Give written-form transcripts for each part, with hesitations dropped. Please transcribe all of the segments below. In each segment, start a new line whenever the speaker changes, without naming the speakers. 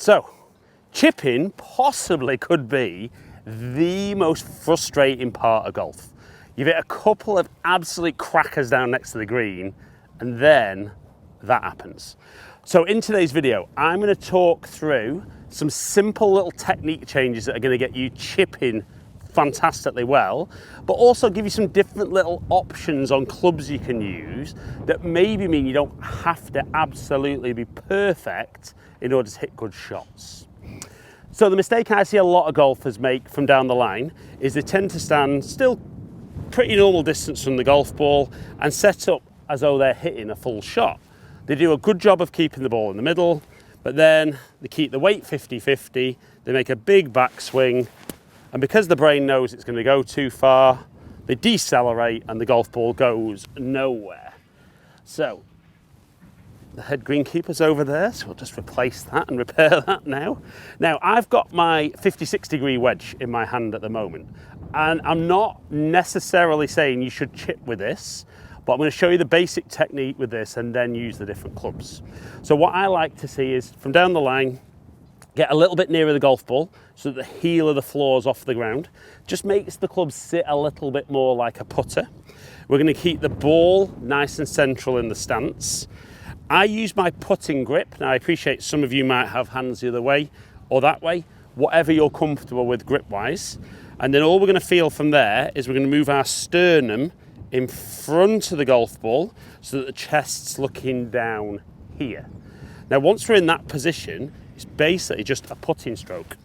So, chipping possibly could be the most frustrating part of golf. You've hit a couple of absolute crackers down next to the green, and then that happens. So in today's video, I'm going to talk through some simple little technique changes that are going to get you chipping fantastically well, but also give you some different little options on clubs you can use that maybe mean you don't have to absolutely be perfect in order to hit good shots. So the mistake I see a lot of golfers make from down the line is they tend to stand still pretty normal distance from the golf ball and set up as though they're hitting a full shot. They do a good job of keeping the ball in the middle, but then they keep the weight 50-50, they make a big backswing, and because the brain knows it's going to go too far, they decelerate and the golf ball goes nowhere. So the head greenkeeper's over there, so we'll just replace that and repair that now. Now, I've got my 56 degree wedge in my hand at the moment, and I'm not necessarily saying you should chip with this, but I'm going to show you the basic technique with this and then use the different clubs. So what I like to see is from down the line, get a little bit nearer the golf ball so that the heel of the floor is off the ground. Just makes the club sit a little bit more like a putter. We're going to keep the ball nice and central in the stance. I use my putting grip. Now I appreciate some of you might have hands the other way or that way, whatever you're comfortable with grip wise. And then all we're going to feel from there is we're going to move our sternum in front of the golf ball so that the chest's looking down here. Now once we're in that position, it's basically just a putting stroke.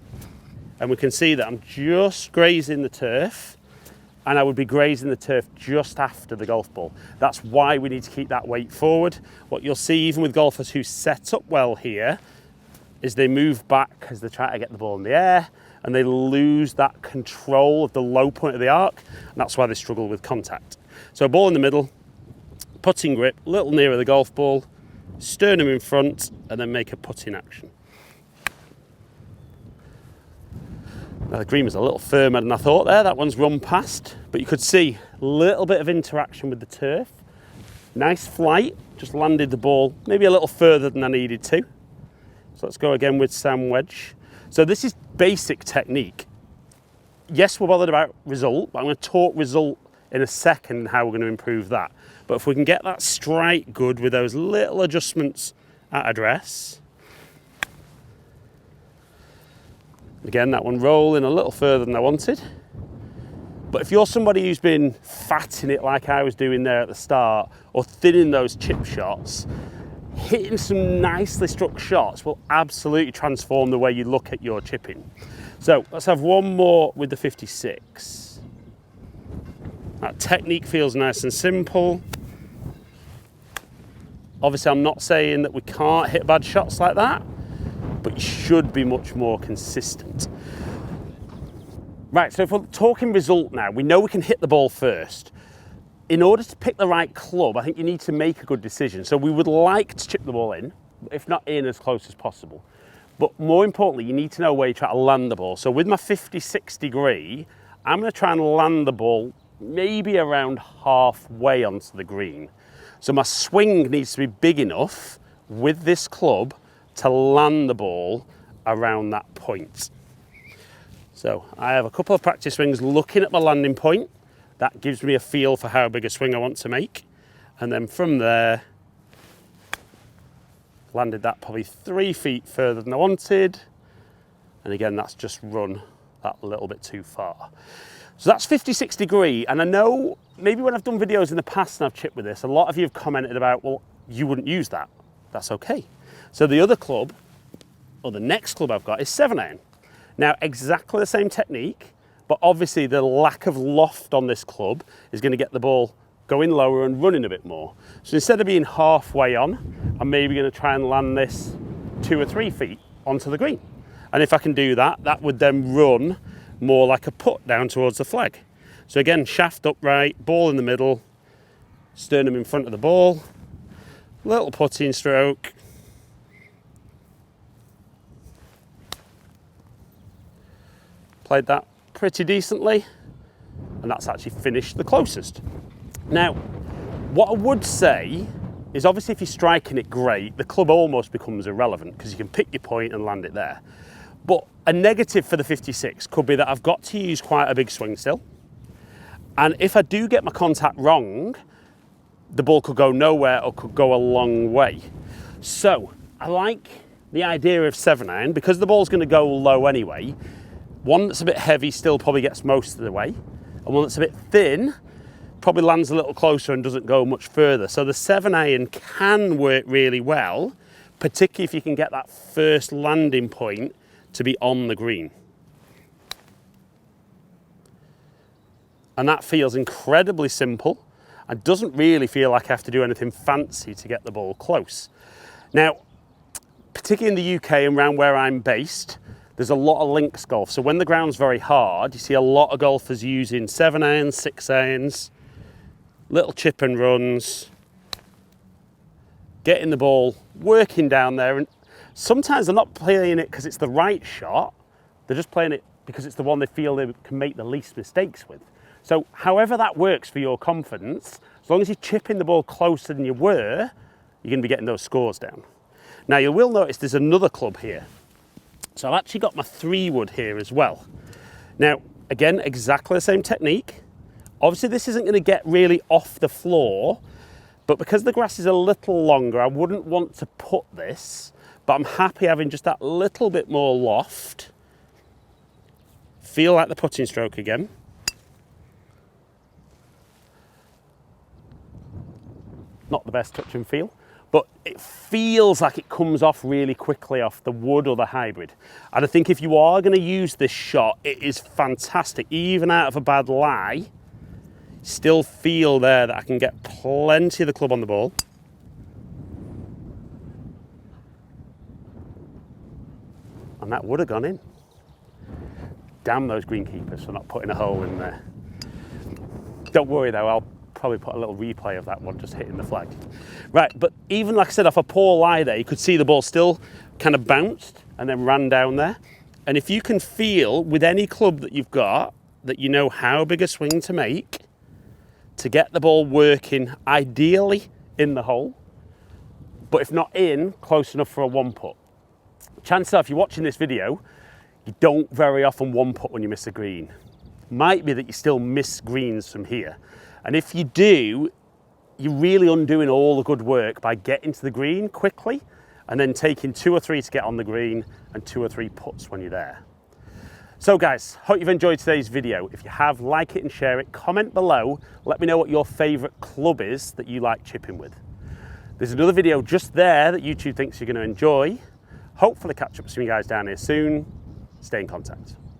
And we can see that I'm just grazing the turf, and I would be grazing the turf just after the golf ball. That's why we need to keep that weight forward. What you'll see even with golfers who set up well here is they move back as they try to get the ball in the air, and they lose that control of the low point of the arc, and that's why they struggle with contact. So ball in the middle, putting grip, a little nearer the golf ball, sternum in front, and then make a putting action. Now the green was a little firmer than I thought there, that one's run past, but you could see a little bit of interaction with the turf. Nice flight, just landed the ball maybe a little further than I needed to. So let's go again with Sam wedge. So this is basic technique. Yes, we're bothered about result, but I'm going to talk result in a second how we're going to improve that. But if we can get that strike good with those little adjustments at address. Again, that one rolling a little further than I wanted. But if you're somebody who's been fatting it like I was doing there at the start, or thinning those chip shots, hitting some nicely struck shots will absolutely transform the way you look at your chipping. So let's have one more with the 56. That technique feels nice and simple. Obviously, I'm not saying that we can't hit bad shots like that, but you should be much more consistent. Right, so if we're talking result now, we know we can hit the ball first. In order to pick the right club, I think you need to make a good decision. So we would like to chip the ball in, if not in as close as possible. But more importantly, you need to know where you try to land the ball. So with my 56 degree, I'm going to try and land the ball maybe around halfway onto the green. So my swing needs to be big enough with this club to land the ball around that point. So I have a couple of practice swings looking at my landing point. That gives me a feel for how big a swing I want to make. And then from there, landed that probably 3 feet further than I wanted. And again, that's just run that little bit too far. So that's 56 degree. And I know maybe when I've done videos in the past and I've chipped with this, a lot of you have commented about, well, you wouldn't use that. That's okay. So the other club, or the next club I've got is 7-iron. Now, exactly the same technique, but obviously the lack of loft on this club is going to get the ball going lower and running a bit more. So instead of being halfway on, I'm maybe going to try and land this 2 or 3 feet onto the green. And if I can do that, that would then run more like a putt down towards the flag. So again, shaft upright, ball in the middle, sternum in front of the ball, little putting stroke. Played that pretty decently, and that's actually finished the closest. Now, what I would say is obviously if you're striking it great, the club almost becomes irrelevant because you can pick your point and land it there. But a negative for the 56 could be that I've got to use quite a big swing still. And if I do get my contact wrong, the ball could go nowhere or could go a long way. So I like the idea of 7-iron because the ball's going to go low anyway. One that's a bit heavy still probably gets most of the way, and one that's a bit thin probably lands a little closer and doesn't go much further. So the 7-iron can work really well, particularly if you can get that first landing point to be on the green. And that feels incredibly simple and doesn't really feel like I have to do anything fancy to get the ball close. Now, particularly in the UK and around where I'm based, there's a lot of links golf. So when the ground's very hard, you see a lot of golfers using 7-irons, 6-irons, little chip and runs, getting the ball, working down there. And sometimes they're not playing it because it's the right shot. They're just playing it because it's the one they feel they can make the least mistakes with. So however that works for your confidence, as long as you're chipping the ball closer than you were, you're going to be getting those scores down. Now you will notice there's another club here. So I've actually got my 3-wood here as well. Now, again, exactly the same technique. Obviously this isn't going to get really off the floor, but because the grass is a little longer, I wouldn't want to put this, but I'm happy having just that little bit more loft. Feel like the putting stroke again. Not the best touch and feel, but it feels like it comes off really quickly off the wood or the hybrid. And I think if you are going to use this shot, it is fantastic. Even out of a bad lie, still feel there that I can get plenty of the club on the ball. And that would have gone in. Damn those greenkeepers for not putting a hole in there. Don't worry though, I'll probably put a little replay of that one just hitting the flag. Right, but even like I said, off a poor lie there, you could see the ball still kind of bounced and then ran down there. And if you can feel with any club that you've got that you know how big a swing to make to get the ball working ideally in the hole, but if not in, close enough for a 1-putt. Chances are if you're watching this video, you don't very often 1-putt when you miss a green. Might be that you still miss greens from here. And if you do, you're really undoing all the good work by getting to the green quickly and then taking 2 or 3 to get on the green and 2 or 3 putts when you're there. So guys, hope you've enjoyed today's video. If you have, like it and share it. Comment below. Let me know what your favorite club is that you like chipping with. There's another video just there that YouTube thinks you're going to enjoy. Hopefully catch up with some of you guys down here soon. Stay in contact.